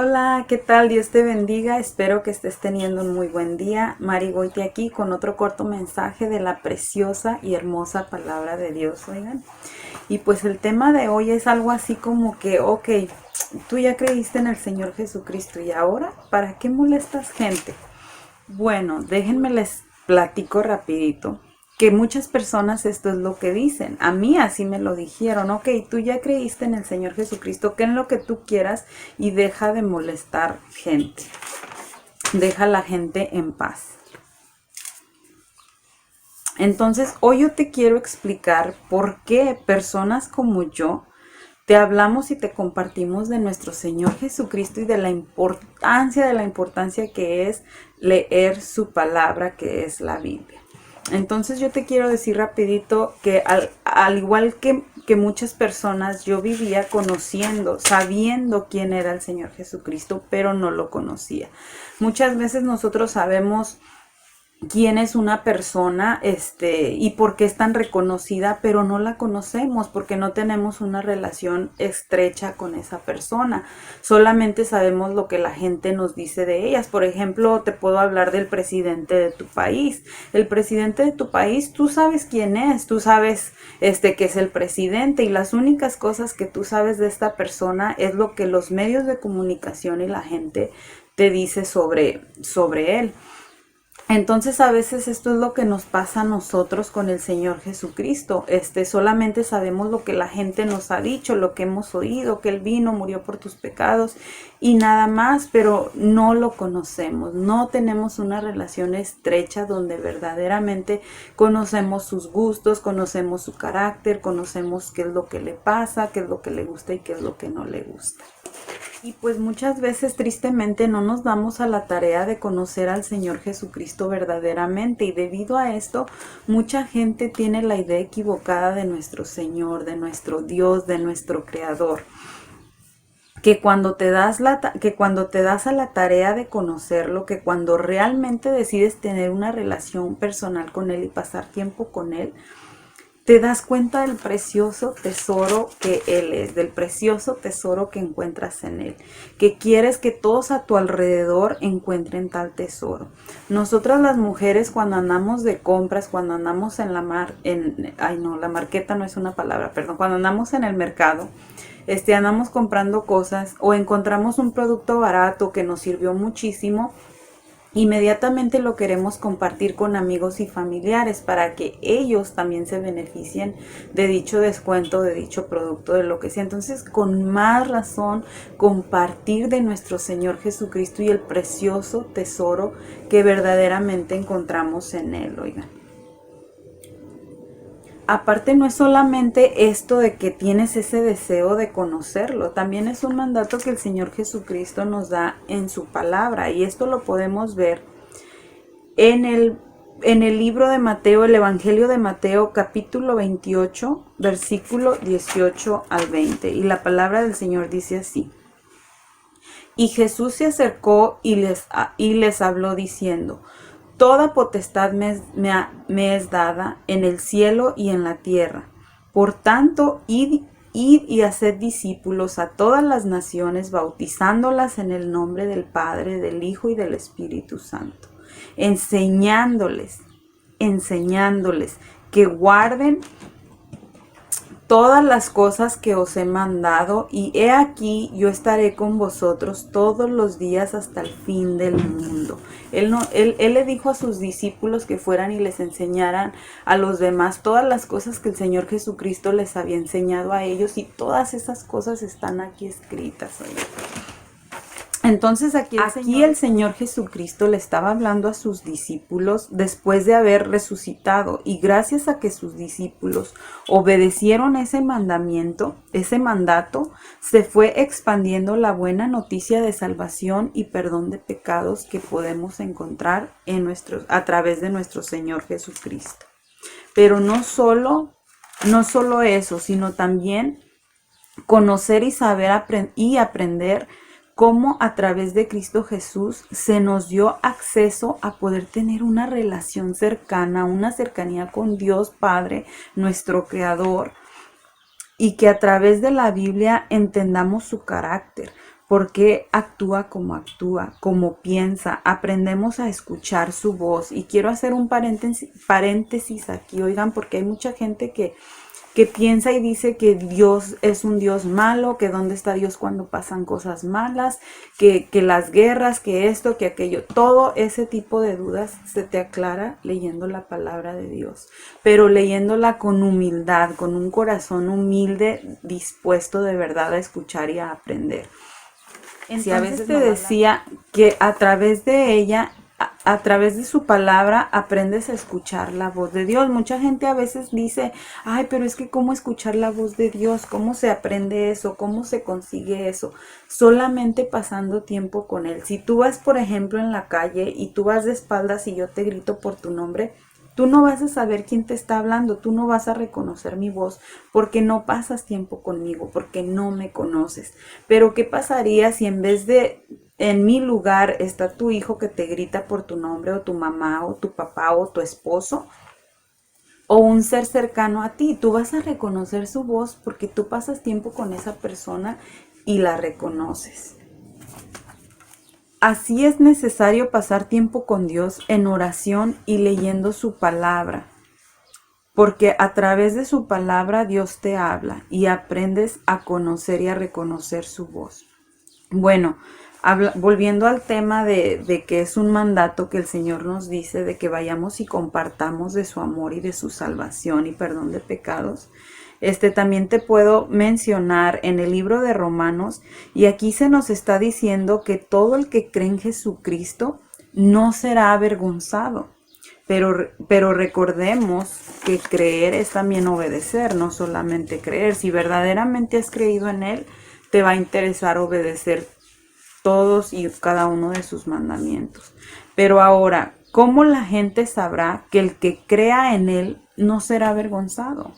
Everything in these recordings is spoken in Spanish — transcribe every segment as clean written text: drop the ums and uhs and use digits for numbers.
Hola, ¿qué tal? Dios te bendiga. Espero que estés teniendo un muy buen día. Mari Goiti aquí con otro corto mensaje de la preciosa y hermosa palabra de Dios, oigan. Y pues el tema de hoy es algo así como que, ok, tú ya creíste en el Señor Jesucristo y ahora, ¿para qué molestas gente? Bueno, déjenme les platico rapidito que muchas personas esto es lo que dicen. A mí así me lo dijeron. Ok, tú ya creíste en el Señor Jesucristo, que en lo que tú quieras y deja de molestar gente. Deja a la gente en paz. Entonces, hoy yo te quiero explicar por qué personas como yo te hablamos y te compartimos de nuestro Señor Jesucristo y de la importancia que es leer su palabra, que es la Biblia. Entonces yo te quiero decir rapidito que al igual que muchas personas, yo vivía conociendo, sabiendo quién era el Señor Jesucristo, pero no lo conocía. Muchas veces nosotros sabemos quién es una persona, y por qué es tan reconocida, pero no la conocemos porque no tenemos una relación estrecha con esa persona. Solamente sabemos lo que la gente nos dice de ellas. Por ejemplo, te puedo hablar del presidente de tu país. El presidente de tu país, tú sabes quién es, tú sabes, que es el presidente, y las únicas cosas que tú sabes de esta persona es lo que los medios de comunicación y la gente te dice sobre él. Entonces a veces esto es lo que nos pasa a nosotros con el Señor Jesucristo. Solamente sabemos lo que la gente nos ha dicho, lo que hemos oído, que Él vino, murió por tus pecados y nada más, pero no lo conocemos. No tenemos una relación estrecha donde verdaderamente conocemos sus gustos, conocemos su carácter, conocemos qué es lo que le pasa, qué es lo que le gusta y qué es lo que no le gusta. Y pues muchas veces tristemente no nos damos a la tarea de conocer al Señor Jesucristo verdaderamente, y debido a esto mucha gente tiene la idea equivocada de nuestro Señor, de nuestro Dios, de nuestro Creador. Que cuando te das a la tarea de conocerlo, que cuando realmente decides tener una relación personal con Él y pasar tiempo con Él, te das cuenta del precioso tesoro que Él es, del precioso tesoro que encuentras en Él, que quieres que todos a tu alrededor encuentren tal tesoro. Nosotras las mujeres, cuando andamos de compras, cuando andamos en la marqueta no es una palabra, perdón, cuando andamos en el mercado, andamos comprando cosas o encontramos un producto barato que nos sirvió muchísimo, inmediatamente lo queremos compartir con amigos y familiares para que ellos también se beneficien de dicho descuento, de dicho producto, de lo que sea. Entonces, con más razón, compartir de nuestro Señor Jesucristo y el precioso tesoro que verdaderamente encontramos en Él, oigan. Aparte, no es solamente esto de que tienes ese deseo de conocerlo, también es un mandato que el Señor Jesucristo nos da en su palabra, y esto lo podemos ver en el libro de Mateo, el Evangelio de Mateo, capítulo 28, versículo 18 al 20, y la palabra del Señor dice así: Y Jesús se acercó y les habló diciendo: Toda potestad me es dada en el cielo y en la tierra. Por tanto, id y haced discípulos a todas las naciones, bautizándolas en el nombre del Padre, del Hijo y del Espíritu Santo, enseñándoles que guarden todas las cosas que os he mandado, y he aquí yo estaré con vosotros todos los días hasta el fin del mundo. Él le dijo a sus discípulos que fueran y les enseñaran a los demás todas las cosas que el Señor Jesucristo les había enseñado a ellos, y todas esas cosas están aquí escritas. Entonces aquí el Señor Jesucristo le estaba hablando a sus discípulos después de haber resucitado, y gracias a que sus discípulos obedecieron ese mandamiento, ese mandato, se fue expandiendo la buena noticia de salvación y perdón de pecados que podemos encontrar a través de nuestro Señor Jesucristo. Pero no solo eso, sino también conocer y saber y aprender cómo a través de Cristo Jesús se nos dio acceso a poder tener una relación cercana, una cercanía con Dios Padre, nuestro Creador, y que a través de la Biblia entendamos su carácter. por qué actúa, como piensa. Aprendemos a escuchar su voz. Y quiero hacer un paréntesis aquí, oigan, porque hay mucha gente que piensa y dice que Dios es un Dios malo, que dónde está Dios cuando pasan cosas malas, que las guerras, que esto, que aquello. Todo ese tipo de dudas se te aclara leyendo la palabra de Dios, pero leyéndola con humildad, con un corazón humilde, dispuesto de verdad a escuchar y a aprender. Si a veces te decía que a través de ella, a través de su palabra, aprendes a escuchar la voz de Dios. Mucha gente a veces dice, ay, pero es que ¿cómo escuchar la voz de Dios? ¿Cómo se aprende eso? ¿Cómo se consigue eso? Solamente pasando tiempo con Él. Si tú vas, por ejemplo, en la calle y tú vas de espaldas y yo te grito por tu nombre, tú no vas a saber quién te está hablando, tú no vas a reconocer mi voz porque no pasas tiempo conmigo, porque no me conoces. Pero ¿qué pasaría si en vez de en mi lugar está tu hijo que te grita por tu nombre, o tu mamá, o tu papá, o tu esposo, o un ser cercano a ti? Tú vas a reconocer su voz porque tú pasas tiempo con esa persona y la reconoces. Así es necesario pasar tiempo con Dios en oración y leyendo su palabra, porque a través de su palabra Dios te habla y aprendes a conocer y a reconocer su voz. Bueno, volviendo al tema de que es un mandato que el Señor nos dice de que vayamos y compartamos de su amor y de su salvación y perdón de pecados. También te puedo mencionar en el libro de Romanos, y aquí se nos está diciendo que todo el que cree en Jesucristo no será avergonzado. Pero recordemos que creer es también obedecer, no solamente creer. Si verdaderamente has creído en Él, te va a interesar obedecer todos y cada uno de sus mandamientos. Pero ahora, ¿cómo la gente sabrá que el que crea en Él no será avergonzado?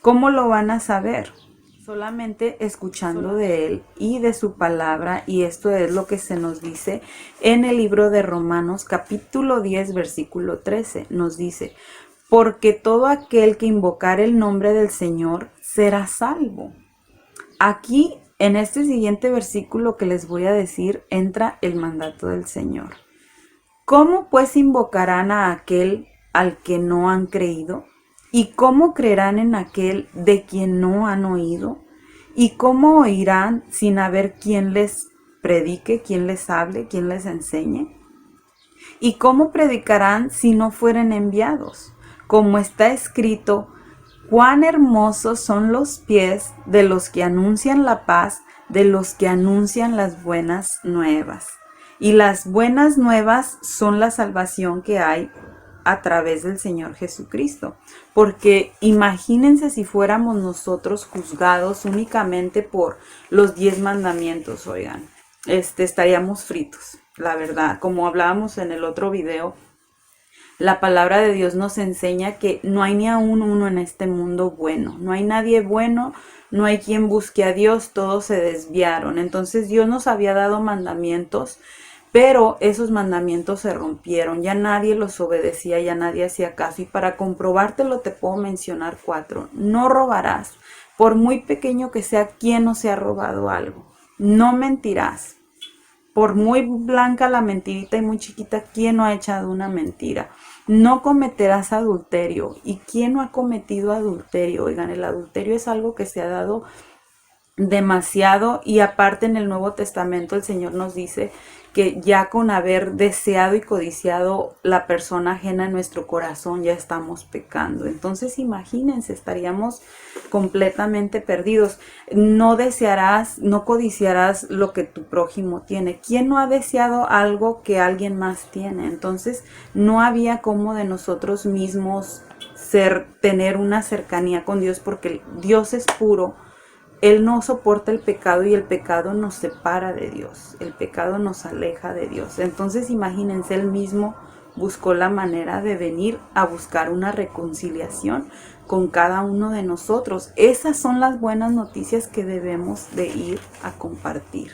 ¿Cómo lo van a saber? Solamente escuchando de Él y de su palabra, y esto es lo que se nos dice en el libro de Romanos capítulo 10 versículo 13. Nos dice, porque todo aquel que invocar el nombre del Señor será salvo. Aquí, en este siguiente versículo que les voy a decir, entra el mandato del Señor. ¿Cómo pues invocarán a aquel al que no han creído? ¿Y cómo creerán en aquel de quien no han oído? ¿Y cómo oirán sin haber quien les predique, quien les hable, quien les enseñe? ¿Y cómo predicarán si no fueren enviados? Como está escrito, cuán hermosos son los pies de los que anuncian la paz, de los que anuncian las buenas nuevas. Y las buenas nuevas son la salvación que hay a través del Señor Jesucristo. Porque imagínense si fuéramos nosotros juzgados únicamente por los 10 mandamientos, oigan, estaríamos fritos, la verdad. Como hablábamos en el otro video, la palabra de Dios nos enseña que no hay ni aún uno en este mundo bueno. No hay nadie bueno, no hay quien busque a Dios, todos se desviaron. Entonces Dios nos había dado mandamientos, pero esos mandamientos se rompieron. Ya nadie los obedecía, ya nadie hacía caso. Y para comprobártelo te puedo mencionar 4. No robarás, por muy pequeño que sea, quien no se ha robado algo. No mentirás. Por muy blanca la mentirita y muy chiquita, ¿quién no ha echado una mentira? No cometerás adulterio. ¿Y quién no ha cometido adulterio? Oigan, el adulterio es algo que se ha dado demasiado, y aparte en el Nuevo Testamento el Señor nos dice que ya con haber deseado y codiciado la persona ajena en nuestro corazón ya estamos pecando. Entonces imagínense, estaríamos completamente perdidos. No desearás, no codiciarás lo que tu prójimo tiene. ¿Quién no ha deseado algo que alguien más tiene? Entonces no había cómo de nosotros mismos tener una cercanía con Dios, porque Dios es puro. Él no soporta el pecado y el pecado nos separa de Dios. El pecado nos aleja de Dios. Entonces imagínense, Él mismo buscó la manera de venir a buscar una reconciliación con cada uno de nosotros. Esas son las buenas noticias que debemos de ir a compartir.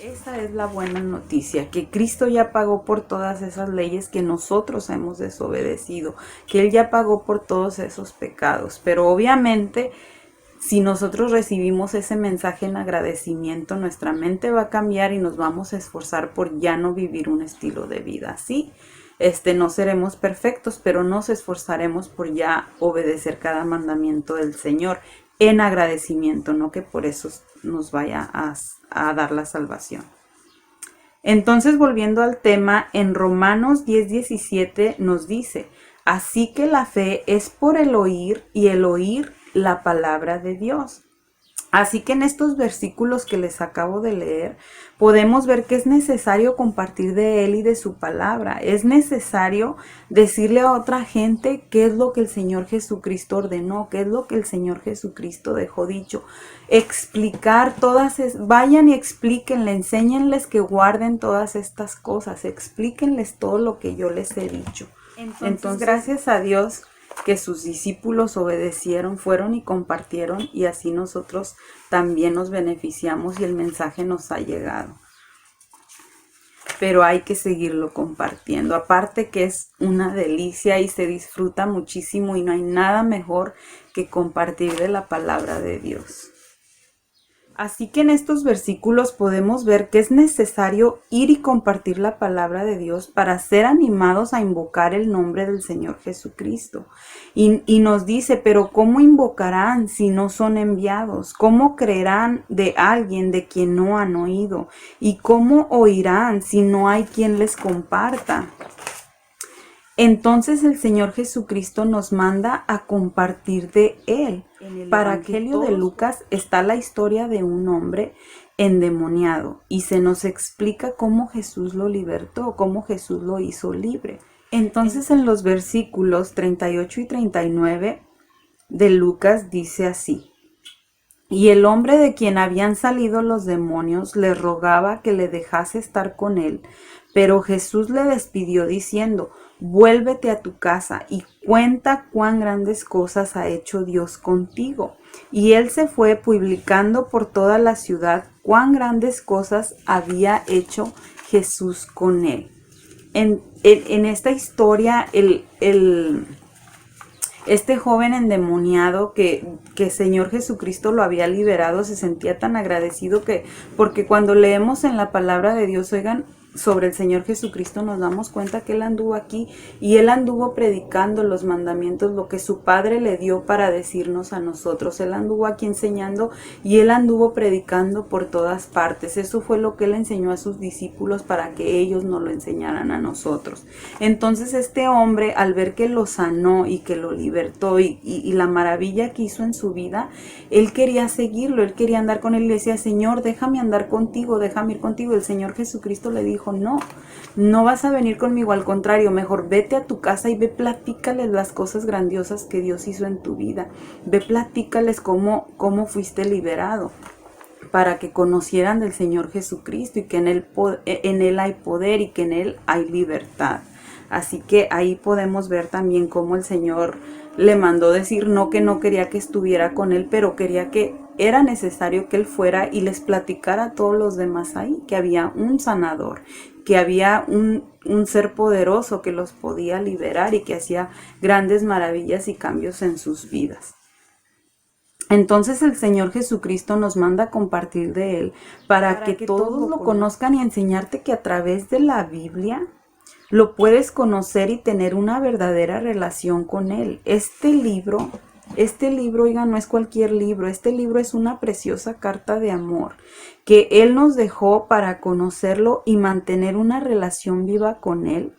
Esa es la buena noticia, que Cristo ya pagó por todas esas leyes que nosotros hemos desobedecido, que Él ya pagó por todos esos pecados. Pero obviamente, si nosotros recibimos ese mensaje en agradecimiento, nuestra mente va a cambiar y nos vamos a esforzar por ya no vivir un estilo de vida así. No seremos perfectos, pero nos esforzaremos por ya obedecer cada mandamiento del Señor en agradecimiento, no que por eso nos vaya a dar la salvación. Entonces, volviendo al tema, en Romanos 10:17 nos dice, así que la fe es por el oír y el oír la palabra de Dios. Así que en estos versículos que les acabo de leer, podemos ver que es necesario compartir de Él y de su palabra. Es necesario decirle a otra gente qué es lo que el Señor Jesucristo ordenó, qué es lo que el Señor Jesucristo dejó dicho. Explicar vayan y explíquenle, enséñenles que guarden todas estas cosas, explíquenles todo lo que yo les he dicho. Entonces gracias a Dios que sus discípulos obedecieron, fueron y compartieron, y así nosotros también nos beneficiamos y el mensaje nos ha llegado. Pero hay que seguirlo compartiendo. Aparte que es una delicia y se disfruta muchísimo y no hay nada mejor que compartir de la palabra de Dios. Así que en estos versículos podemos ver que es necesario ir y compartir la palabra de Dios para ser animados a invocar el nombre del Señor Jesucristo. Y nos dice, pero ¿cómo invocarán si no son enviados? ¿Cómo creerán de alguien de quien no han oído? ¿Y cómo oirán si no hay quien les comparta? Entonces el Señor Jesucristo nos manda a compartir de Él. En el Evangelio de Lucas está la historia de un hombre endemoniado y se nos explica cómo Jesús lo libertó, cómo Jesús lo hizo libre. Entonces en los versículos 38 y 39 de Lucas dice así: y el hombre de quien habían salido los demonios le rogaba que le dejase estar con él, pero Jesús le despidió diciendo: vuélvete a tu casa y cuenta cuán grandes cosas ha hecho Dios contigo. Y él se fue publicando por toda la ciudad cuán grandes cosas había hecho Jesús con él. En esta historia, este joven endemoniado que Señor Jesucristo lo había liberado se sentía tan agradecido porque cuando leemos en la palabra de Dios, oigan, sobre el Señor Jesucristo nos damos cuenta que Él anduvo aquí y Él anduvo predicando los mandamientos, lo que su Padre le dio para decirnos a nosotros. Él anduvo aquí enseñando y Él anduvo predicando por todas partes. Eso fue lo que Él enseñó a sus discípulos para que ellos nos lo enseñaran a nosotros. Entonces este hombre, al ver que lo sanó y que lo libertó y la maravilla que hizo en su vida, él quería seguirlo, él quería andar con él y le decía: Señor, déjame andar contigo, déjame ir contigo. El Señor Jesucristo le dijo: no vas a venir conmigo, al contrario, mejor vete a tu casa y ve, platícales las cosas grandiosas que Dios hizo en tu vida. Ve, platícales cómo fuiste liberado, para que conocieran del Señor Jesucristo y que en Él hay poder y que en Él hay libertad. Así que ahí podemos ver también cómo el Señor le mandó decir que no quería que estuviera con él, pero quería que era necesario que él fuera y les platicara a todos los demás ahí que había un sanador, que había un ser poderoso que los podía liberar y que hacía grandes maravillas y cambios en sus vidas. Entonces el Señor Jesucristo nos manda a compartir de Él para que todos lo conozcan y enseñarte que a través de la Biblia lo puedes conocer y tener una verdadera relación con Él. Este libro, oigan, no es cualquier libro. Este libro es una preciosa carta de amor que Él nos dejó para conocerlo y mantener una relación viva con Él,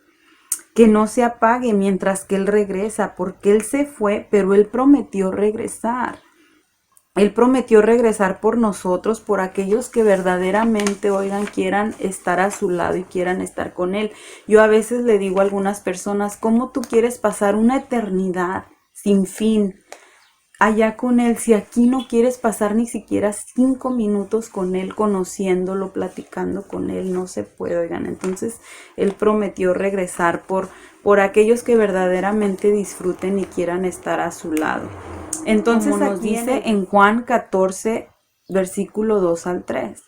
que no se apague mientras que Él regresa, porque Él se fue, pero Él prometió regresar. Él prometió regresar por nosotros, por aquellos que verdaderamente, oigan, quieran estar a su lado y quieran estar con Él. Yo a veces le digo a algunas personas: ¿cómo tú quieres pasar una eternidad sin fin allá con Él, si aquí no quieres pasar ni siquiera 5 minutos con Él, conociéndolo, platicando con Él? No se puede, oigan. Entonces Él prometió regresar por aquellos que verdaderamente disfruten y quieran estar a su lado. Entonces nos dice en Juan 14, versículo 2 al 3.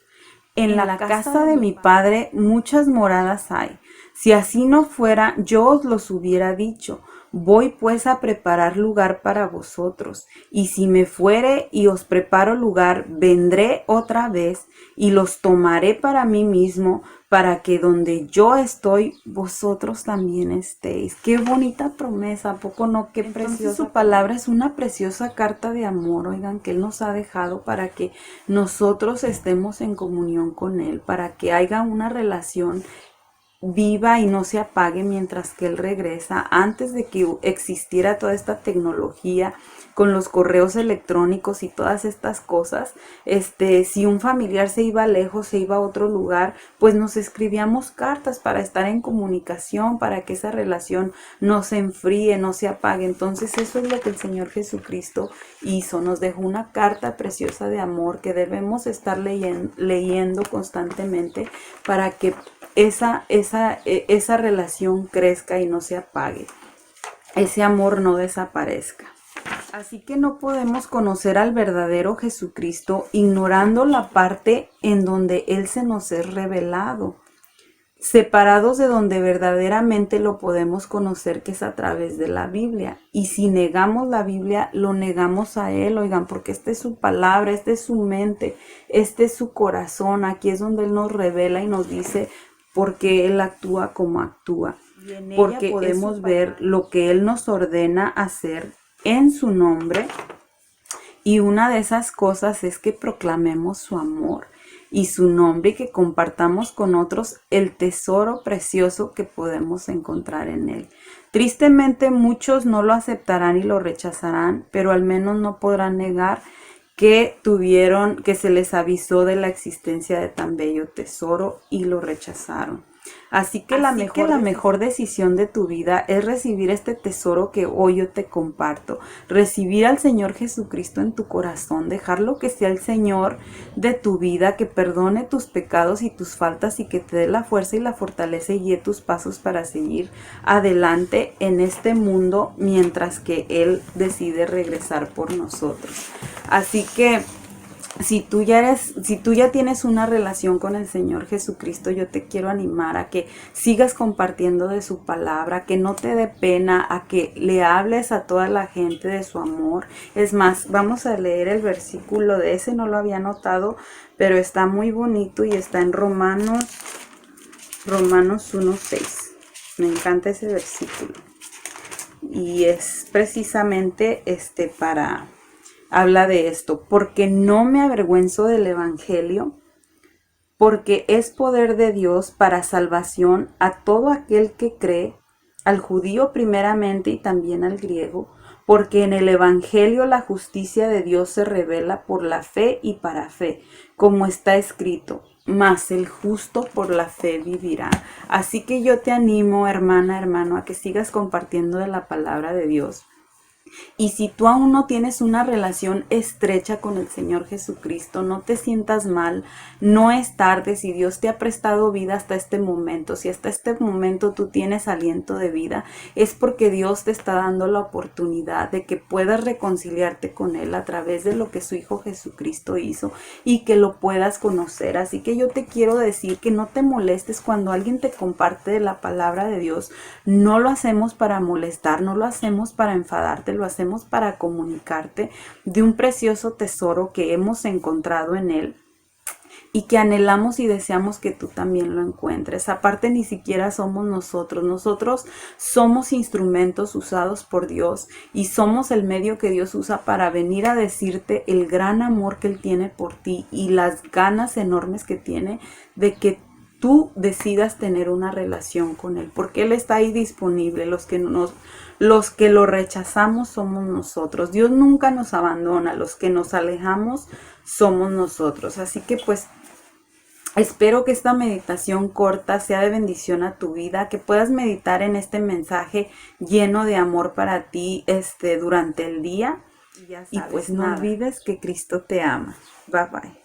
En la casa de mi Padre muchas moradas hay. Si así no fuera, yo os los hubiera dicho. Voy pues a preparar lugar para vosotros, y si me fuere y os preparo lugar, vendré otra vez y los tomaré para mí mismo, para que donde yo estoy, vosotros también estéis. Qué bonita promesa, ¿a poco no? Qué preciosa. Su palabra es una preciosa carta de amor, oigan, que Él nos ha dejado para que nosotros estemos en comunión con Él, para que haya una relación viva y no se apague mientras que Él regresa. Antes de que existiera toda esta tecnología con los correos electrónicos y todas estas cosas, si un familiar se iba lejos, se iba a otro lugar, pues nos escribíamos cartas para estar en comunicación, para que esa relación no se enfríe, no se apague. Entonces eso es lo que el Señor Jesucristo hizo, nos dejó una carta preciosa de amor que debemos estar leyendo constantemente para que esa relación crezca y no se apague, ese amor no desaparezca. Así que no podemos conocer al verdadero Jesucristo ignorando la parte en donde Él se nos es revelado, separados de donde verdaderamente lo podemos conocer, que es a través de la Biblia. Y si negamos la Biblia, lo negamos a Él, oigan, porque esta es su palabra, esta es su mente, este es su corazón. Aquí es donde Él nos revela y nos dice porque Él actúa como actúa, porque podemos ver lo que Él nos ordena hacer en su nombre, y una de esas cosas es que proclamemos su amor y su nombre y que compartamos con otros el tesoro precioso que podemos encontrar en Él. Tristemente muchos no lo aceptarán y lo rechazarán, pero al menos no podrán negar que se les avisó de la existencia de tan bello tesoro y lo rechazaron. Así que la mejor decisión de tu vida es recibir este tesoro que hoy yo te comparto. Recibir al Señor Jesucristo en tu corazón, dejarlo que sea el Señor de tu vida, que perdone tus pecados y tus faltas y que te dé la fuerza y la fortaleza y guíe tus pasos para seguir adelante en este mundo mientras que Él decide regresar por nosotros. Así que si tú ya tienes una relación con el Señor Jesucristo, yo te quiero animar a que sigas compartiendo de su palabra, que no te dé pena, a que le hables a toda la gente de su amor. Es más, vamos a leer el versículo de ese, no lo había notado, pero está muy bonito y está en Romanos 1:6. Me encanta ese versículo. Y es precisamente habla de esto, porque no me avergüenzo del evangelio, porque es poder de Dios para salvación a todo aquel que cree, al judío primeramente y también al griego, porque en el evangelio la justicia de Dios se revela por la fe y para fe, como está escrito: mas el justo por la fe vivirá. Así que yo te animo, hermana, hermano, a que sigas compartiendo de la palabra de Dios. Y si tú aún no tienes una relación estrecha con el Señor Jesucristo, no te sientas mal, no es tarde. Si Dios te ha prestado vida hasta este momento, si hasta este momento tú tienes aliento de vida, es porque Dios te está dando la oportunidad de que puedas reconciliarte con Él a través de lo que su Hijo Jesucristo hizo y que lo puedas conocer. Así que yo te quiero decir que no te molestes cuando alguien te comparte de la palabra de Dios. No lo hacemos para molestar, no lo hacemos para enfadarte, lo hacemos para comunicarte de un precioso tesoro que hemos encontrado en Él y que anhelamos y deseamos que tú también lo encuentres. Aparte, ni siquiera somos nosotros somos instrumentos usados por Dios y somos el medio que Dios usa para venir a decirte el gran amor que Él tiene por ti y las ganas enormes que tiene de que tú decidas tener una relación con Él, porque Él está ahí disponible. Los que lo rechazamos somos nosotros. Dios nunca nos abandona, los que nos alejamos somos nosotros. Así que pues espero que esta meditación corta sea de bendición a tu vida, que puedas meditar en este mensaje lleno de amor para ti durante el día. Y pues no olvides que Cristo te ama. Bye bye.